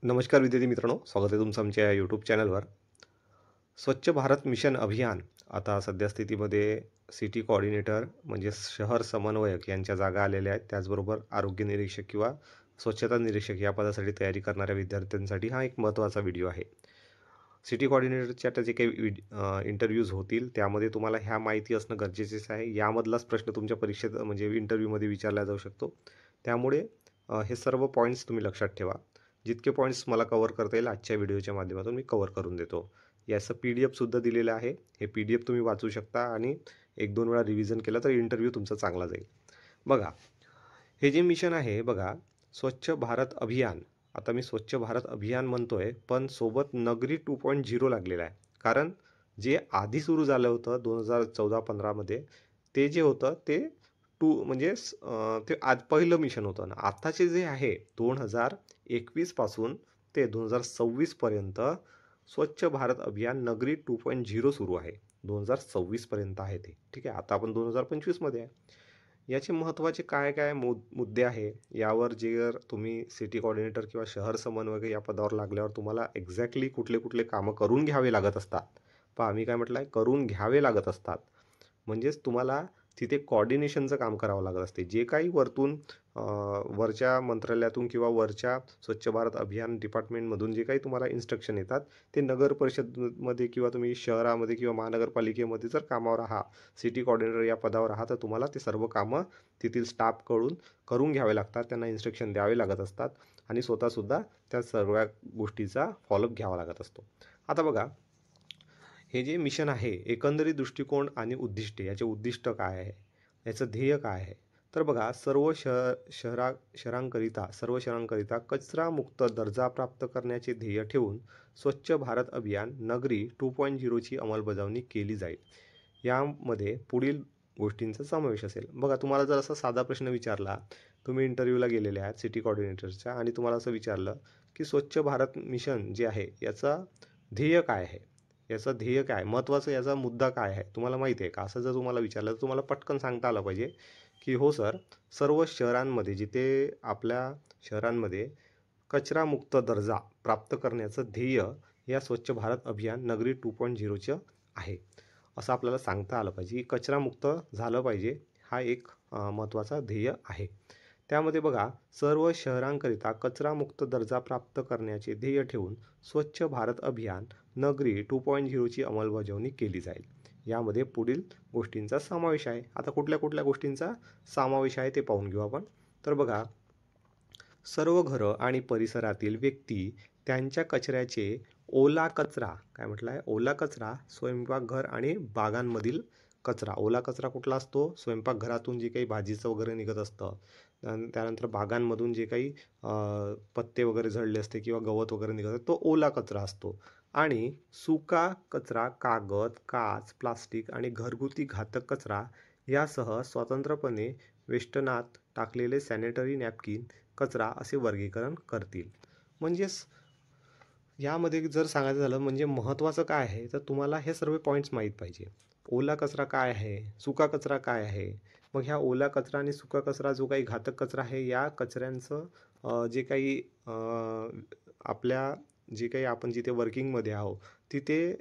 नमस्कार विद्यार्थी मित्रांनो, स्वागत आहे तुमचं आमच्या यूट्यूब चॅनलवर. स्वच्छ भारत मिशन अभियान आता सध्या स्थितीमध्ये सिटी कोऑर्डिनेटर म्हणजे शहर समन्वयक यांच्या जागा आलेल्या आहेत. त्याचबरोबर आरोग्य निरीक्षक किंवा स्वच्छता निरीक्षक या पदासाठी तयारी करणाऱ्या विद्यार्थ्यांसाठी हा एक महत्त्वाचा व्हिडिओ आहे. सिटी कोऑर्डिनेटरच्या आता जे काही इंटरव्ह्यूज होतील त्यामध्ये तुम्हाला ह्या माहिती असणं गरजेचेच आहे. यामधलाच प्रश्न तुमच्या परीक्षेत म्हणजे इंटरव्ह्यूमध्ये विचारला जाऊ शकतो. त्यामुळे हे सर्व पॉईंट्स तुम्ही लक्षात ठेवा. जितके पॉईंट्स मला कव्हर करता येईल आजच्या व्हिडिओच्या माध्यमातून मी कव्हर करून देतो. याचं PDF-सुद्धा दिलेलं आहे. हे PDF तुम्ही वाचू शकता आणि 1-2 वेळा रिव्हिजन केलं तर इंटरव्ह्यू तुमचा चांगला जाईल. बघा, हे जे मिशन आहे बघा, स्वच्छ भारत अभियान. आता मी स्वच्छ भारत अभियान म्हणतोय, पण सोबत नगरी 2.0 लागलेला आहे. कारण जे आधी सुरू झालं होतं 2014-15 मध्ये ते जे होतं ते म्हणजे ते आज पहिलं मिशन होतं ना. आताचे जे आहे 2021 पासून ते 2026 पर्यंत स्वच्छ भारत अभियान नगरी 2.0 सुरू आहे. 2026 पर्यंत आहे ते. ठीक आहे. आता आपण 2025 मध्ये आहे. याचे महत्त्वाचे काय काय मुद्दे आहे यावर जर तुम्ही सिटी कोऑर्डिनेटर किंवा शहर समन्वयक या पदावर लागल्यावर तुम्हाला एक्झॅक्टली कुठले कुठले कामं करून घ्यावे लागत असतात. पहा, मी काय म्हटलं आहे, करून घ्यावे लागत असतात. म्हणजेच तुम्हाला तिथे कोऑर्डिनेशनचं काम करावं लागत असते. जे काही वरतून वरच्या मंत्रालयातून किंवा वरच्या स्वच्छ भारत अभियान डिपार्टमेंटमधून जे काही तुम्हाला इन्स्ट्रक्शन येतात ते नगर परिषदमध्ये किंवा तुम्ही शहरामध्ये किंवा महानगरपालिकेमध्ये जर कामावर आहात, सिटी कोऑर्डिनेटर या पदावर आहात, तर तुम्हाला ते सर्व कामं तेथील स्टाफकडून करून घ्यावे लागतात. त्यांना इन्स्ट्रक्शन द्यावे लागत असतात आणि स्वतःसुद्धा त्या सर्व गोष्टीचा फॉलोअप घ्यावा लागत असतो. आता बघा, हे जे मिशन आहे एकंदरीत दृष्टिकोन आणि उद्दिष्टे, याचे उद्दिष्ट काय आहे, याचं ध्येय काय आहे, तर बघा, सर्व शहरांकरिता कचरामुक्त दर्जा प्राप्त करण्याचे ध्येय ठेवून स्वच्छ भारत अभियान नगरी 2.0 ची अंमलबजावणी केली जाईल. यामध्ये पुढील गोष्टींचा समावेश असेल. बघा, तुम्हाला जर असा साधा प्रश्न विचारला, तुम्ही इंटरव्ह्यूला गेलेले आहात सिटी कोऑर्डिनेटरच्या आणि तुम्हाला असं विचारलं की स्वच्छ भारत मिशन जे आहे याचा ध्येय काय आहे, याचा ध्येय काय, महत्त्वाचा याचा मुद्दा काय आहे, तुम्हाला माहिती आहे का, असं जर तुम्हाला विचारलं तर तुम्हाला पटकन सांगता आलं पाहिजे की हो सर, सर्व शहरांमध्ये जिथे आपल्या शहरांमध्ये कचरामुक्त दर्जा प्राप्त करण्याचं ध्येय या स्वच्छ भारत अभियान नगरी 2.0चं आहे, असं आपल्याला सांगता आलं पाहिजे की कचरामुक्त झालं पाहिजे. हा एक महत्त्वाचा ध्येय आहे. त्यामध्ये बघा, सर्व शहरांकरिता कचरामुक्त दर्जा प्राप्त करण्याचे ध्येय ठेवून स्वच्छ भारत अभियान नगरी 2.0 ची अंमलबजावणी केली जाईल. यामध्ये पुढील गोष्टींचा समावेश आहे. आता कुठल्या कुठल्या गोष्टींचा समावेश आहे ते पाहून घेऊ आपण. तर बघा, सर्व घरं आणि परिसरातील व्यक्ती त्यांच्या कचऱ्याचे ओला कचरा, काय म्हटलं आहे, ओला कचरा, स्वयंपाकघर आणि बागांमधील कचरा. ओला कचरा कुठला असतो, स्वयंपाकघरातून जे काही भाजीचं वगैरे निघत असतं, त्यानंतर बागांमधून जे काही पत्ते वगैरे झडले असते किंवा गवत वगैरे निघत असतं, तो ओला कचरा असतो. आणि सुका कचरा कागद, काच, प्लास्टिक आणि घरगुती घातक कचरा यासह स्वतंत्रपणे वेष्टनात टाकलेले सॅनिटरी नॅपकिन कचरा असे वर्गीकरण करतील. म्हणजेच यामध्ये जर सांगायचं झालं म्हणजे महत्त्वाचं काय आहे, तर तुम्हाला हे सर्व पॉईंट्स माहीत पाहिजे. ओला कचरा काय आहे, सुका कचरा काय आहे. मग ह्या ओला कचरा आणि सुका कचरा जो काही घातक कचरा आहे, या कचऱ्यांचं जे काही आपल्या जे काही आपण जिथे वर्किंगमध्ये आहोत तिथे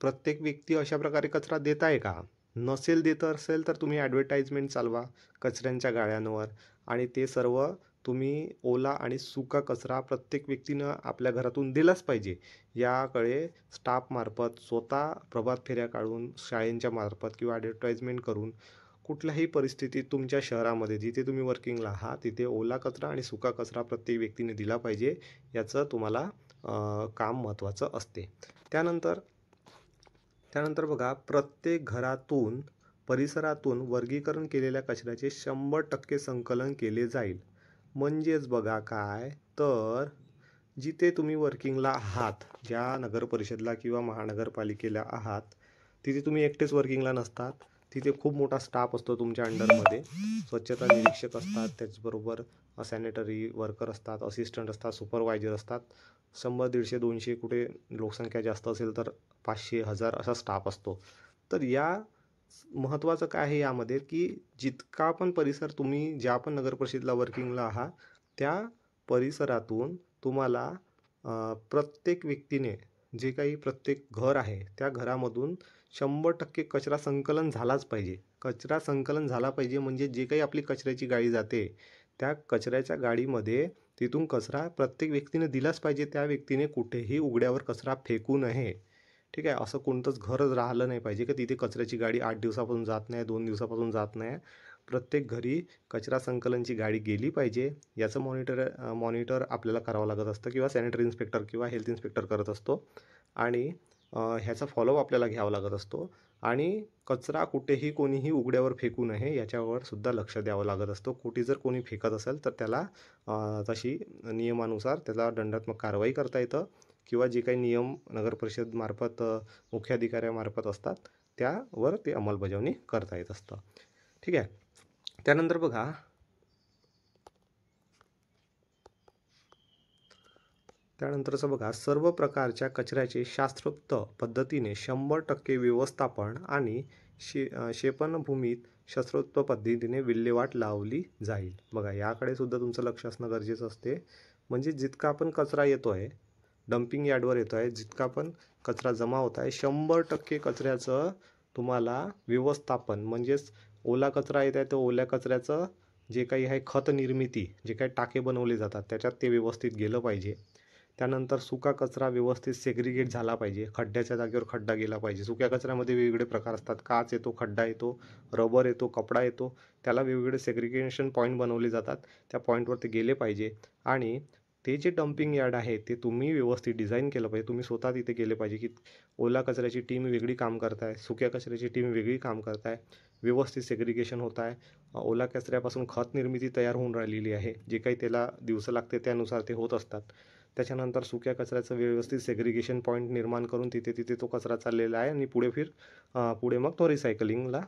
प्रत्येक व्यक्ती अशा प्रकारे कचरा देत आहे का, नसेल देत असेल तर तुम्ही ॲडव्हर्टाइजमेंट चालवा कचऱ्यांच्या गाड्यांवर आणि ते सर्व तुम्ही ओला आणि सुका कचरा प्रत्येक व्यक्तीनं आपल्या घरातून दिलाच पाहिजे. याकडे स्टाफमार्फत स्वतः प्रभात फेऱ्या काढून, शाळेंच्या मार्फत किंवा ॲडव्हर्टाइजमेंट करून कुठल्याही परिस्थितीत तुमच्या शहरामध्ये जिथे तुम्ही वर्किंगला आहात तिथे ओला कचरा आणि सुका कचरा प्रत्येक व्यक्तीने दिला पाहिजे. याचं तुम्हाला काम महत्त्वाचं असते. त्यानंतर बघा, प्रत्येक घरातून परिसरातून वर्गीकरण केलेल्या कचऱ्याचे 100% संकलन केले जाईल. म्हणजेच बघा काय, तर जिथे तुम्ही वर्किंगला आहात, ज्या नगर परिषदला किंवा महानगरपालिकेला आहात, तिथे तुम्ही एकटेच वर्किंगला नसतात, तिथे खूप मोठा स्टाफ असतो तुमच्या अंडरमध्ये. स्वच्छता निरीक्षक असतात, त्याचबरोबर सॅनिटरी वर्कर असतात, असिस्टंट असतात, सुपरवायझर असतात. 100, 150, 200, कुठे लोकसंख्या जास्त असेल तर 500, 1000 असा स्टाफ असतो. तर या महत्त्वाचं काय आहे यामध्ये की जितका पण परिसर तुम्ही ज्या पण नगर परिषदेला वर्किंगला आहात त्या परिसरातून तुम्हाला प्रत्येक व्यक्तीने जे काही प्रत्येक घर आहे त्या घरामधून 100% कचरा संकलन झालाच पाहिजे. कचरा संकलन झाला पाहिजे म्हणजे जे काही आपली कचऱ्याची गाडी जाते त्या कचऱ्याच्या गाडीमध्ये तिथून कचरा प्रत्येक व्यक्तीने दिलाच पाहिजे. त्या व्यक्तीने कुठेही उघड्यावर कचरा फेकू नये. ठीक आहे. असं कोणतंच घरच राहिलं नाही पाहिजे की तिथे कचऱ्याची गाडी 8 दिवसापासून जात नाही, 2 दिवसापासून जात नाही. प्रत्येक घरी कचरा संकलनची गाडी गेली पाहिजे. याचं मॉनिटर आपल्याला करावं लागत असतं किंवा सॅनिटरी इन्स्पेक्टर किंवा हेल्थ इन्स्पेक्टर करत असतो. आणि ह्याचा फॉलोअप आपल्याला घ्यावा लागत असतो. आणि कचरा कुठेही कोणीही उघड्यावर फेकू नये याच्यावर सुद्धा लक्ष द्यावं लागत असतं. कुठे जर कोणी फेकत असेल तर त्याला तशी नियमानुसार त्याला दंडात्मक कारवाई करता येतं किंवा जे काही नियम नगरपरिषदमार्फत मुख्याधिकाऱ्यामार्फत असतात त्यावर ते अंमलबजावणी करता येत असतं. ठीक आहे. त्यानंतर बघा त्यानंतरचं बघा सर्व प्रकारच्या कचऱ्याचे शास्त्रोक्त पद्धतीने 100% व्यवस्थापन आणि क्षेपणभूमीत शास्त्रोक्त पद्धतीने विल्हेवाट लावली जाईल. बघा याकडे सुद्धा तुमचं लक्ष असणं गरजेचं असते. म्हणजे जितका आपण कचरा येतो आहे डम्पिंग यार्डवर येतो आहे, जितका पण कचरा जमा होत आहे 100% कचऱ्याचं तुम्हाला व्यवस्थापन म्हणजेच ओला कचरा येत आहे तर ओल्या कचऱ्याचं जे काही आहे खत निर्मिती जे काही टाके बनवले जातात त्याच्यात ते व्यवस्थित गेलं पाहिजे. त्यानंतर सुका कचरा व्यवस्थित सेग्रिगेट झाला पाहिजे. खड्ड्याच्या जागेवर खड्डा गेला पाहिजे. सुक्या कचऱ्यामध्ये वेगवेगळे प्रकार असतात. काच येतो, खड्डा येतो, रबर येतो, कपडा येतो. त्याला वेगवेगळे सेग्रिगेशन पॉईंट बनवले जातात. त्या पॉईंटवर ते गेले पाहिजे. आणि ते जे डम्पिंग यार्ड आहे ते तुम्ही व्यवस्थित डिझाईन केलं पाहिजे. तुम्ही स्वतः तिथे गेले पाहिजे की ओला कचऱ्याची टीम वेगळी काम करत आहे, सुक्या कचऱ्याची टीम वेगळी काम करत आहे, व्यवस्थित सेग्रिगेशन होत आहे, ओला कचऱ्यापासून खत निर्मिती तयार होऊन राहिलेली आहे. जे काही त्याला दिवस लागते त्यानुसार ते होत असतात. त्याच्यानंतर सुक्या कचऱ्याचं व्यवस्थित सेग्रिगेशन पॉईंट निर्माण करून तिथे तो कचरा चाललेला आहे आणि पुढे मग तो रिसायकलिंगला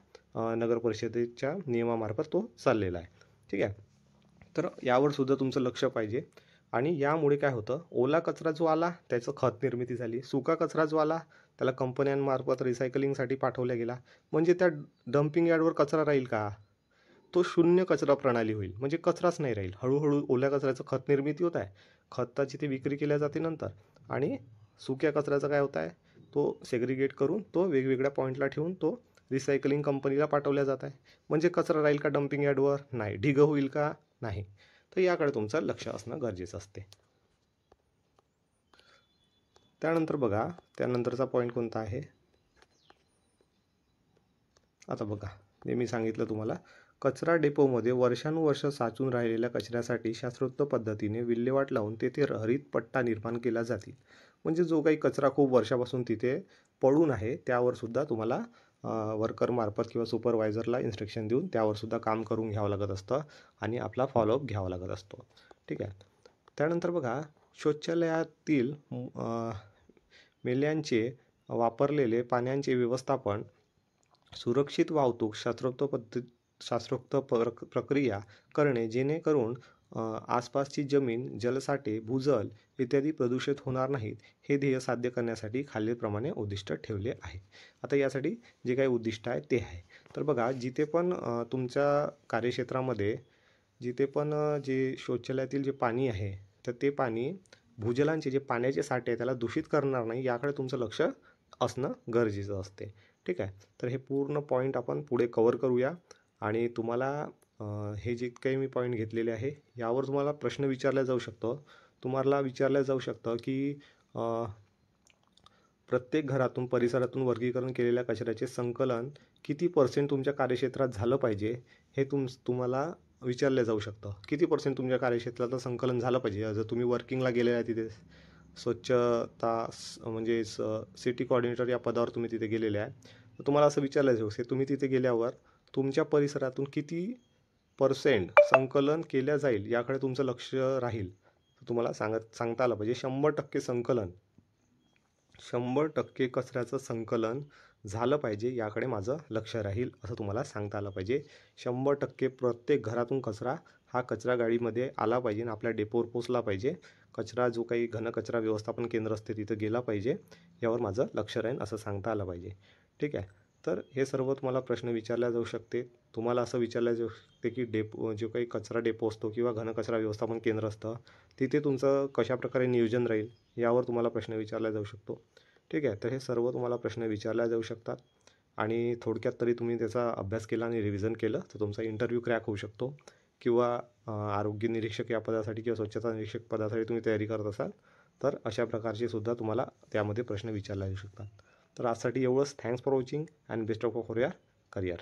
नगर परिषदेच्या नियमामार्फत तो चाललेला आहे. ठीक आहे. तर यावर सुद्धा तुमचं लक्ष पाहिजे. आणि यामुळे काय होतं, ओला कचरा जो आला त्याचं खत निर्मिती झाली, सुका कचरा जो आला त्याला कंपन्यांमार्फत रिसायकलिंगसाठी पाठवला गेला. म्हणजे त्या डम्पिंग यार्डवर कचरा राहील का? तो शून्य कचरा प्रणाली होईल. म्हणजे कचराच नाही राहील. हळूहळू ओल्या कचऱ्याचं खत निर्मिती होत आहे, खताची ती विक्री केल्या जाते नंतर. आणि सुक्या कचऱ्याचं काय होत आहे, तो सेग्रिगेट करून तो वेगवेगळ्या पॉईंटला ठेवून तो रिसायकलिंग कंपनीला पाठवल्या जात आहे. म्हणजे कचरा राहील का डम्पिंग यार्डवर? नाही. ढिगं होईल का? नाही. तर याकडे तुमचं लक्ष असणं गरजेचं असते. त्यानंतर बघा त्यानंतरचा पॉईंट कोणता आहे. आता बघा मी सांगितलं तुम्हाला कचरा डेपोमध्ये वर्षानुवर्ष साचून राहिलेल्या कचऱ्यासाठी शास्त्रोक्त पद्धतीने विल्हेवाट लावून तेथे हरित पट्टा निर्माण केला जातील. म्हणजे जो काही कचरा खूप वर्षापासून तिथे पडून आहे त्यावर सुद्धा तुम्हाला वर्करमार्फत किंवा सुपरवायझरला इन्स्ट्रक्शन देऊन त्यावर सुद्धा काम करून घ्यावं लागत असतं आणि आपला फॉलोअप घ्यावा लागत असतो. ठीक आहे. त्यानंतर बघा शौचालयातील मेल्यांचे वापरलेले पाण्याचे व्यवस्थापन, सुरक्षित वाहतूक शास्त्रोक्त प्रक्रिया करणे जेणेकरून आसपासची जमीन, जलसाठे, भूजल इत्यादी प्रदूषित होणार नाहीत, हे ध्येय साध्य करण्यासाठी खालीलप्रमाणे उद्दिष्ट ठेवले आहे. आता यासाठी जे काही उद्दिष्ट आहे ते आहे. तर बघा जिथे पण तुमच्या कार्यक्षेत्रामध्ये जिथे पण जे शौचालयातील जे पाणी आहे तर ते पाणी भूजलांचे जे पाण्याचे साठे आहे त्याला दूषित करणार नाही याकडे तुमचं लक्ष असणं गरजेचं असते. ठीक आहे. तर हे पूर्ण पॉईंट आपण पुढे कवर करूया. आणि तुम्हाला हे जे काही मी पॉईंट घेतलेले आहे यावर तुम्हाला प्रश्न विचारला जाऊ शकतो. तुम्हाला विचारलं जाऊ शकतं की प्रत्येक घरातून परिसरातून वर्गीकरण केलेल्या कचऱ्याचे संकलन किती % तुमच्या कार्यक्षेत्रात झालं पाहिजे हे तुम्हाला विचारलं जाऊ शकतं. किती % तुमच्या कार्यक्षेत्राचं संकलन झालं पाहिजे. जर तुम्ही वर्किंगला गेले आहे तिथे स्वच्छता म्हणजे सिटी कोऑर्डिनेटर या पदावर तुम्ही तिथे गेलेले आहे तर तुम्हाला असं विचारलं जाऊ शकते तुम्ही तिथे गेल्यावर तुमच्या परिसरातून किती % संकलन केल्या जाईल याकडे तुमचं लक्ष राहील. तर तुम्हाला सांगता आलं पाहिजे 100% संकलन, 100% कचऱ्याचं संकलन झालं पाहिजे याकडे माझं लक्ष राहील असं तुम्हाला सांगता आलं पाहिजे. 100% प्रत्येक घरातून कचरा हा कचरा गाडीमध्ये आला पाहिजे आणि आपल्या डेपोवर पोचला पाहिजे. कचरा जो काही घनकचरा व्यवस्थापन केंद्र असते तिथं गेला पाहिजे. यावर माझं लक्ष राहील असं सांगता आलं पाहिजे. ठीक आहे. तर हे सर्व तुम्हाला प्रश्न विचारले जाऊ शकते. तुम्हाला असं विचारले जाऊ शकते की जो काही कचरा डेपो असतो किंवा घनकचरा व्यवस्थापन केंद्र असतं, तिथे तुमचं कशाप्रकारे नियोजन राहील यावर तुम्हाला प्रश्न विचारला जाऊ शकतो. ठीक आहे. तर हे सर्व तुम्हाला प्रश्न विचारले जाऊ शकतात आणि थोडक्यात तरी तुम्ही त्याचा अभ्यास केला आणि रिव्हिजन केलं तर तुमचा इंटरव्ह्यू क्रॅक होऊ शकतो किंवा आरोग्य निरीक्षक या पदासाठी किंवा स्वच्छता निरीक्षक पदासाठी तुम्ही तयारी करत असाल तर अशा प्रकारचे सुद्धा तुम्हाला त्यामध्ये प्रश्न विचारले जाऊ शकतात. तर आजसाठी एवढंच. Thanks for watching and best of for your career.